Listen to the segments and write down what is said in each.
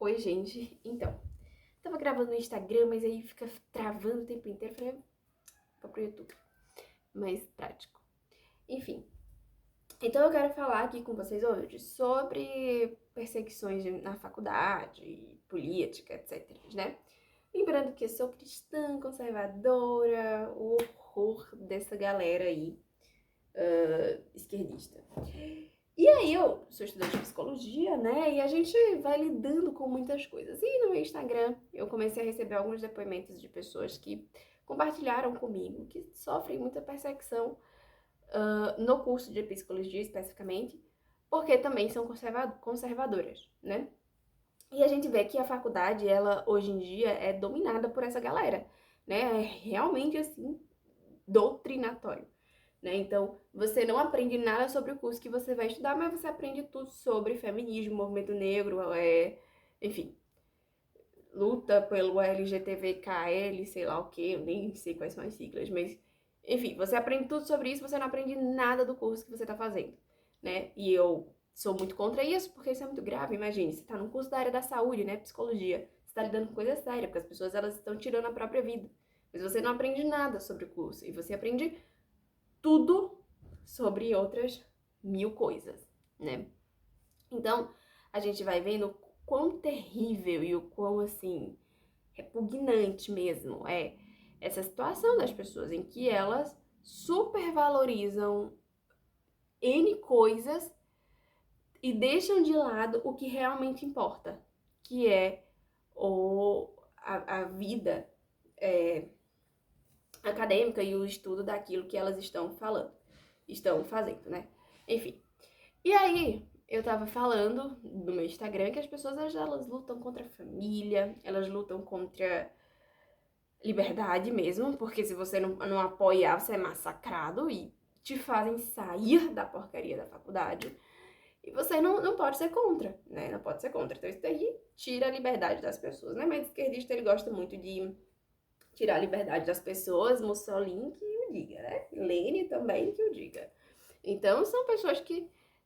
Oi, gente. Então, tava gravando no Instagram, mas aí fica travando o tempo inteiro. Falei, vou pro YouTube. Mais prático. Enfim. Então eu quero falar aqui com vocês hoje sobre perseguições na faculdade, política, etc, né? Lembrando que eu sou cristã, conservadora, o horror dessa galera aí, esquerdista. E aí eu sou estudante de psicologia, né? E a gente vai lidando com muitas coisas. E no meu Instagram eu comecei a receber alguns depoimentos de pessoas que compartilharam comigo que sofrem muita perseguição no curso de psicologia especificamente, porque também são conservadoras, né? E a gente vê que a faculdade, ela hoje em dia é dominada por essa galera, né? É realmente assim, doutrinatório, né? Então, você não aprende nada sobre o curso que você vai estudar, mas você aprende tudo sobre feminismo, movimento negro, enfim, luta pelo LGTBKL, sei lá o que, eu nem sei quais são as siglas, mas, enfim, você aprende tudo sobre isso, você não aprende nada do curso que você tá fazendo, né? E eu sou muito contra isso, porque isso é muito grave, imagine, você tá num curso da área da saúde, né, psicologia, você tá lidando com coisa séria, porque as pessoas, elas estão tirando a própria vida, mas você não aprende nada sobre o curso, e você aprende tudo sobre outras mil coisas, né? Então, a gente vai vendo o quão terrível e o quão, assim, repugnante mesmo é essa situação das pessoas em que elas supervalorizam N coisas e deixam de lado o que realmente importa, que é a vida acadêmica e o estudo daquilo que elas estão fazendo, né? Enfim. E aí, eu tava falando no meu Instagram que as pessoas, elas lutam contra a família, elas lutam contra liberdade mesmo, porque se você não apoiar, você é massacrado e te fazem sair da porcaria da faculdade. E você não pode ser contra, né? Não pode ser contra. Então isso daí tira a liberdade das pessoas, né? Mas o esquerdista, ele gosta muito de tirar a liberdade das pessoas, Mussolini que o diga, né? Lênin também que o diga. Então são pessoas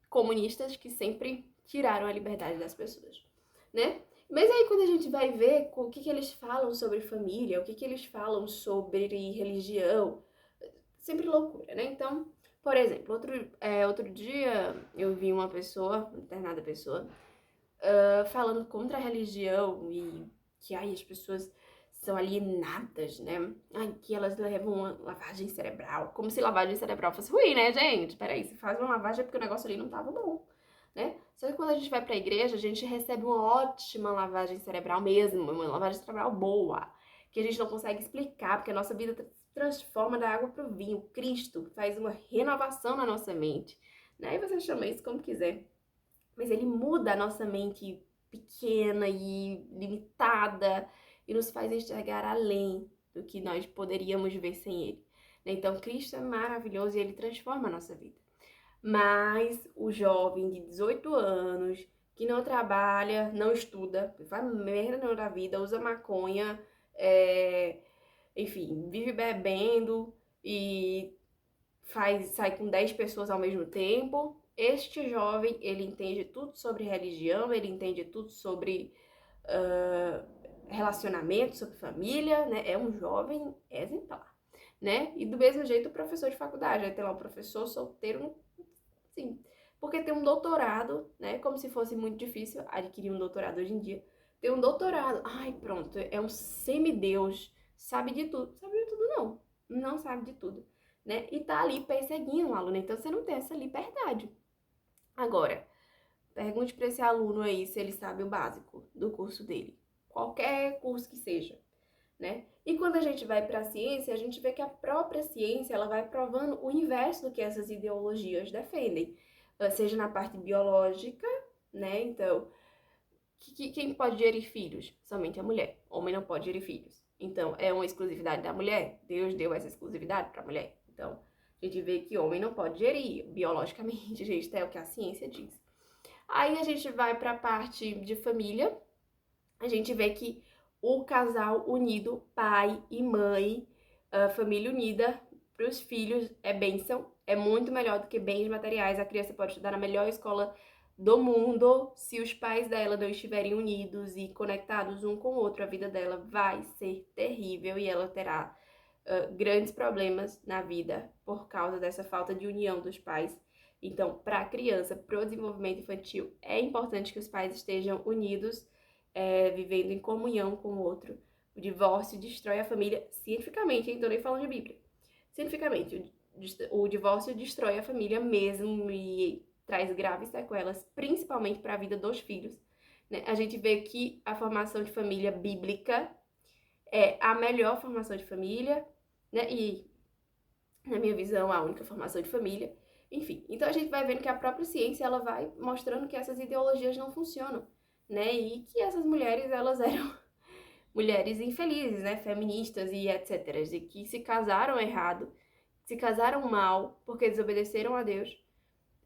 comunistas que sempre tiraram a liberdade das pessoas, né? Mas aí quando a gente vai ver o que eles falam sobre família, o que eles falam sobre religião, sempre loucura, né? Então, por exemplo, outro dia eu vi uma pessoa, uma determinada pessoa, falando contra a religião e que ai, as pessoas são alienadas, né? Ai, que elas levam uma lavagem cerebral. Como se lavagem cerebral fosse ruim, né, gente? Peraí, se faz uma lavagem é porque o negócio ali não tava bom, né? Só que quando a gente vai pra igreja, a gente recebe uma ótima lavagem cerebral mesmo, uma lavagem cerebral boa, que a gente não consegue explicar, porque a nossa vida se transforma da água pro vinho. Cristo faz uma renovação na nossa mente, né? E você chama isso como quiser. Mas ele muda a nossa mente pequena e limitada e nos faz enxergar além do que nós poderíamos ver sem ele. Então, Cristo é maravilhoso e ele transforma a nossa vida. Mas o jovem de 18 anos, que não trabalha, não estuda, faz merda na vida, usa maconha, é, enfim, vive bebendo e sai com 10 pessoas ao mesmo tempo. Este jovem, ele entende tudo sobre religião, ele entende tudo sobre relacionamento, sobre família, né? É um jovem exemplar, né? E do mesmo jeito o professor de faculdade, vai ter lá um professor solteiro, sim, porque tem um doutorado, né? Como se fosse muito difícil adquirir um doutorado hoje em dia. Tem um doutorado, ai pronto, é um semideus, sabe de tudo. Sabe de tudo não, não sabe de tudo, né? E tá ali perseguindo o aluno, então você não tem essa liberdade. Agora, pergunte para esse aluno aí se ele sabe o básico do curso dele, qualquer curso que seja, né? E quando a gente vai para a ciência, a gente vê que a própria ciência, ela vai provando o inverso do que essas ideologias defendem, seja na parte biológica, né? Então, quem pode gerir filhos? Somente a mulher. Homem não pode gerir filhos. Então, é uma exclusividade da mulher? Deus deu essa exclusividade para a mulher. Então, a gente vê que homem não pode gerir biologicamente, gente, é o que a ciência diz. Aí a gente vai para a parte de família, a gente vê que o casal unido, pai e mãe, a família unida para os filhos é bênção, é muito melhor do que bens materiais. A criança pode estudar na melhor escola do mundo. Se os pais dela não estiverem unidos e conectados um com o outro, a vida dela vai ser terrível e ela terá grandes problemas na vida por causa dessa falta de união dos pais. Então, para a criança, para o desenvolvimento infantil, é importante que os pais estejam unidos, vivendo em comunhão com o outro. O divórcio destrói a família cientificamente, hein? Tô nem falando de Bíblia. Cientificamente, o divórcio destrói a família mesmo e traz graves sequelas, principalmente para a vida dos filhos. Né? A gente vê que a formação de família bíblica é a melhor formação de família, né? E, na minha visão, a única formação de família. Enfim, então a gente vai vendo que a própria ciência, ela vai mostrando que essas ideologias não funcionam, né? E que essas mulheres, elas eram mulheres infelizes, né? Feministas e etc. E que se casaram errado, se casaram mal, porque desobedeceram a Deus.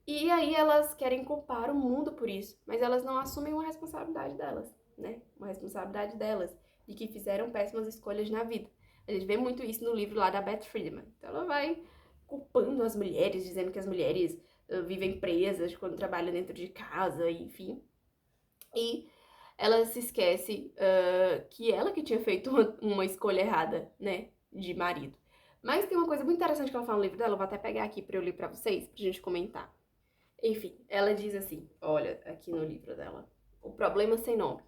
E aí elas querem culpar o mundo por isso, mas elas não assumem uma responsabilidade delas, né? Uma responsabilidade delas, de que fizeram péssimas escolhas na vida. A gente vê muito isso no livro lá da Beth Friedman. Então ela vai culpando as mulheres, dizendo que as mulheres vivem presas quando trabalham dentro de casa, enfim. E ela se esquece que ela que tinha feito uma escolha errada, né, de marido. Mas tem uma coisa muito interessante que ela fala no livro dela, eu vou até pegar aqui pra eu ler pra vocês, pra gente comentar. Enfim, ela diz assim, olha, aqui no livro dela, o problema sem nome.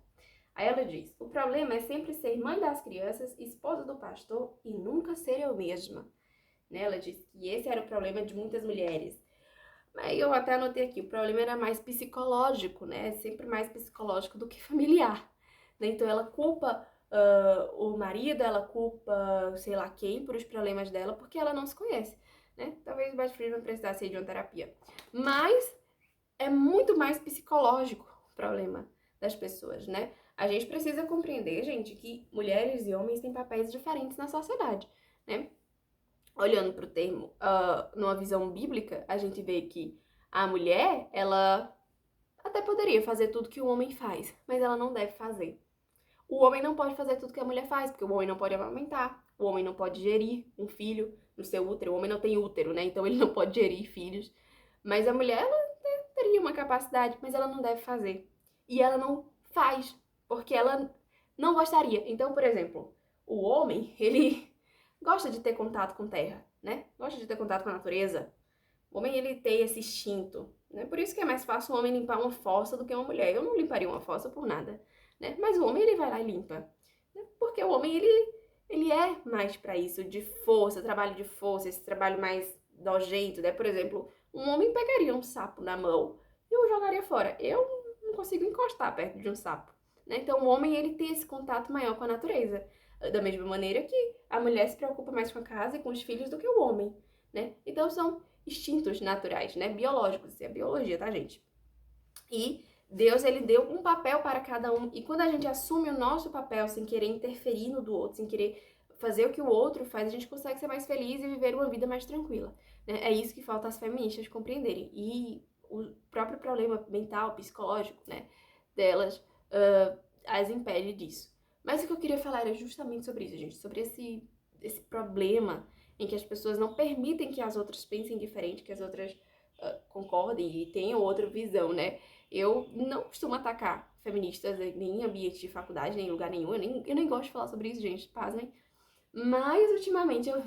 Aí ela diz, o problema é sempre ser mãe das crianças, esposa do pastor e nunca ser eu mesma. Né? Ela diz que esse era o problema de muitas mulheres. Mas eu até anotei aqui, o problema era mais psicológico, né? Sempre mais psicológico do que familiar. Né? Então ela culpa o marido, ela culpa sei lá quem por os problemas dela, porque ela não se conhece. Né? Talvez o Beth Friedman precisasse de uma terapia. Mas é muito mais psicológico o problema das pessoas, né? A gente precisa compreender, gente, que mulheres e homens têm papéis diferentes na sociedade, né? Olhando para o termo, numa visão bíblica, a gente vê que a mulher, ela até poderia fazer tudo que o homem faz, mas ela não deve fazer. O homem não pode fazer tudo que a mulher faz, porque o homem não pode amamentar, o homem não pode gerir um filho no seu útero, o homem não tem útero, né? Então ele não pode gerir filhos. Mas a mulher, ela teria uma capacidade, mas ela não deve fazer. E ela não faz, porque ela não gostaria. Então, por exemplo, o homem, ele gosta de ter contato com terra, né? Gosta de ter contato com a natureza. O homem, ele tem esse instinto, né? Por isso que é mais fácil o homem limpar uma fossa do que uma mulher. Eu não limparia uma fossa por nada, né? Mas o homem, ele vai lá e limpa. Né? Porque o homem, ele é mais pra isso, de força, trabalho de força, esse trabalho mais nojento, né? Por exemplo, um homem pegaria um sapo na mão e o jogaria fora. Eu não consigo encostar perto de um sapo, né? Então, o homem, ele tem esse contato maior com a natureza. Da mesma maneira que a mulher se preocupa mais com a casa e com os filhos do que o homem, né? Então, são instintos naturais, né? Biológicos, isso é biologia, tá, gente? E Deus, ele deu um papel para cada um. E quando a gente assume o nosso papel sem querer interferir no do outro, sem querer fazer o que o outro faz, a gente consegue ser mais feliz e viver uma vida mais tranquila. Né? É isso que falta às feministas compreenderem. E o próprio problema mental, psicológico, né, delas, as impede disso. Mas o que eu queria falar era justamente sobre isso, gente. Sobre esse problema em que as pessoas não permitem que as outras pensem diferente, que as outras concordem e tenham outra visão, né? Eu não costumo atacar feministas nem em ambiente de faculdade, nem em lugar nenhum. Eu nem gosto de falar sobre isso, gente, pasmem. Mas, ultimamente, eu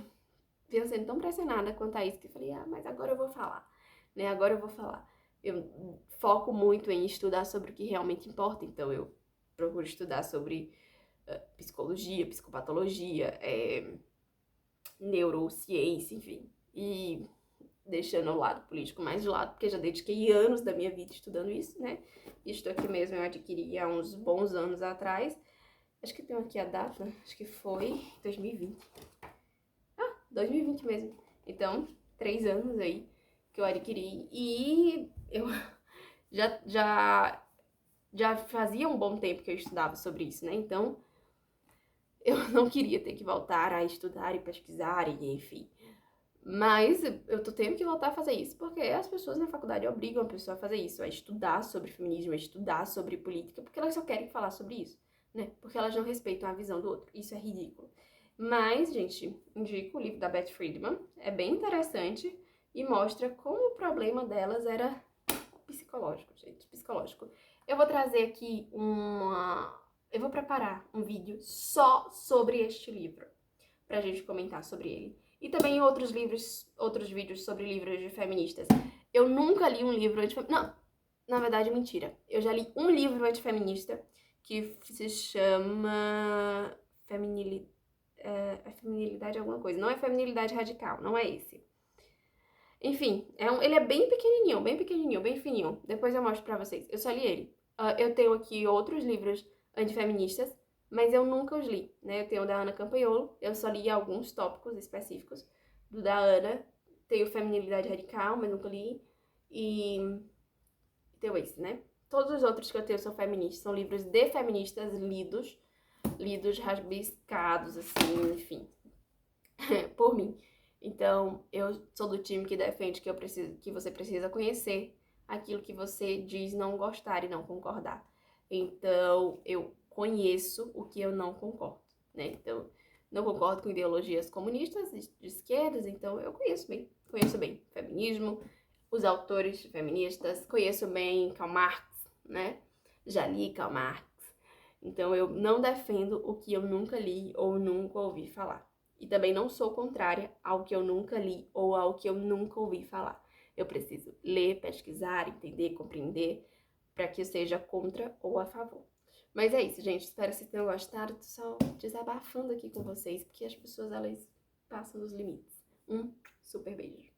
venho sendo tão pressionada quanto a isso que eu falei, mas agora eu vou falar, né? Agora eu vou falar. Eu foco muito em estudar sobre o que realmente importa, então eu procuro estudar sobre psicologia, psicopatologia, neurociência, enfim. E deixando o lado político mais de lado, porque já dediquei anos da minha vida estudando isso, né? Isto aqui mesmo eu adquiri há uns bons anos atrás. Acho que tenho aqui a data, acho que foi 2020. 2020 mesmo. Então, 3 anos aí que eu adquiri. E eu já fazia um bom tempo que eu estudava sobre isso, né? Então, eu não queria ter que voltar a estudar e pesquisar e enfim. Mas eu tô tendo que voltar a fazer isso, porque as pessoas na faculdade obrigam a pessoa a fazer isso, a estudar sobre feminismo, a estudar sobre política, porque elas só querem falar sobre isso, né? Porque elas não respeitam a visão do outro. Isso é ridículo. Mas, gente, indico o livro da Beth Friedman, é bem interessante e mostra como o problema delas era psicológico, gente, psicológico. Eu vou trazer aqui eu vou preparar um vídeo só sobre este livro, pra gente comentar sobre ele. E também outros vídeos sobre livros de feministas. Eu nunca li um livro antifeminista. Não, na verdade, mentira. Eu já li um livro antifeminista que se chama Feminilidade alguma coisa. Não é Feminilidade Radical, não é esse. Enfim, ele é bem pequenininho, bem fininho. Depois eu mostro pra vocês. Eu só li ele. Eu tenho aqui outros livros antifeministas, mas eu nunca os li, né? Eu tenho o da Ana Campanholo, eu só li alguns tópicos específicos. Do da Ana, tenho Feminilidade Radical, mas nunca li. E tenho esse, né? Todos os outros que eu tenho são feministas, são livros de feministas lidos, rabiscados, assim, enfim, por mim. Então, eu sou do time que defende que você precisa conhecer aquilo que você diz não gostar e não concordar. Então, eu conheço o que eu não concordo, né? Então, não concordo com ideologias comunistas, de esquerdas, então eu conheço bem feminismo, os autores feministas, conheço bem Karl Marx, né? Já li Karl Marx. Então, eu não defendo o que eu nunca li ou nunca ouvi falar. E também não sou contrária ao que eu nunca li ou ao que eu nunca ouvi falar. Eu preciso ler, pesquisar, entender, compreender, para que eu seja contra ou a favor. Mas é isso, gente. Espero que vocês tenham gostado. Tô só desabafando aqui com vocês, porque as pessoas, elas passam dos limites. Um super beijo.